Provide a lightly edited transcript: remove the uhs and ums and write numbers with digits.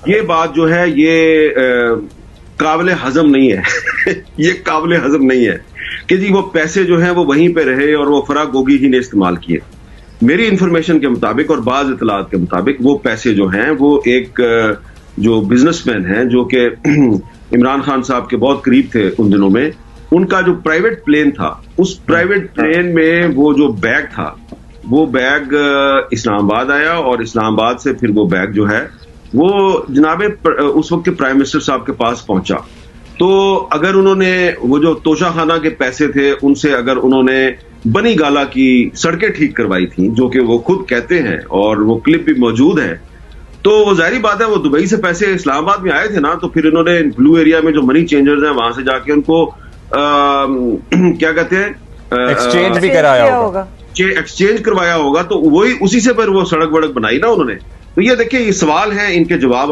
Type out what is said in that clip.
یہ بات جو ہے یہ قابل ہضم نہیں ہے یہ قابل ہضم نہیں ہے کہ جی وہ پیسے جو ہیں وہ وہیں پہ رہے اور وہ فراغ گوگی ہی نے استعمال کیے. میری انفارمیشن کے مطابق اور بعض اطلاعات کے مطابق وہ پیسے جو ہیں وہ ایک جو بزنس مین ہیں جو کہ عمران خان صاحب کے بہت قریب تھے ان دنوں میں، ان کا جو پرائیویٹ پلین تھا، اس پرائیویٹ پلین میں وہ جو بیگ تھا وہ بیگ اسلام آباد آیا، اور اسلام آباد سے پھر وہ بیگ جو ہے وہ جناب اس وقت کے پرائم منسٹر صاحب کے پاس پہنچا. تو اگر انہوں نے وہ جو توشہ خانہ کے پیسے تھے ان سے اگر انہوں نے بنی گالا کی سڑکیں ٹھیک کروائی تھیں، جو کہ وہ خود کہتے ہیں اور وہ کلپ بھی موجود ہے، تو وہ ظاہری بات ہے وہ دبئی سے پیسے اسلام آباد میں آئے تھے نا، تو پھر انہوں نے بلو ایریا میں جو منی چینجرز ہیں وہاں سے جا کے ان کو کیا کہتے ہیں ایکسچینج بھی کرایا ہوگا، ایکسچینج کروایا ہوگا. تو وہی اسی سے پھر وہ سڑک وڑک بنائی نا انہوں نے. تو یہ دیکھیں یہ سوال ہیں، ان کے جواب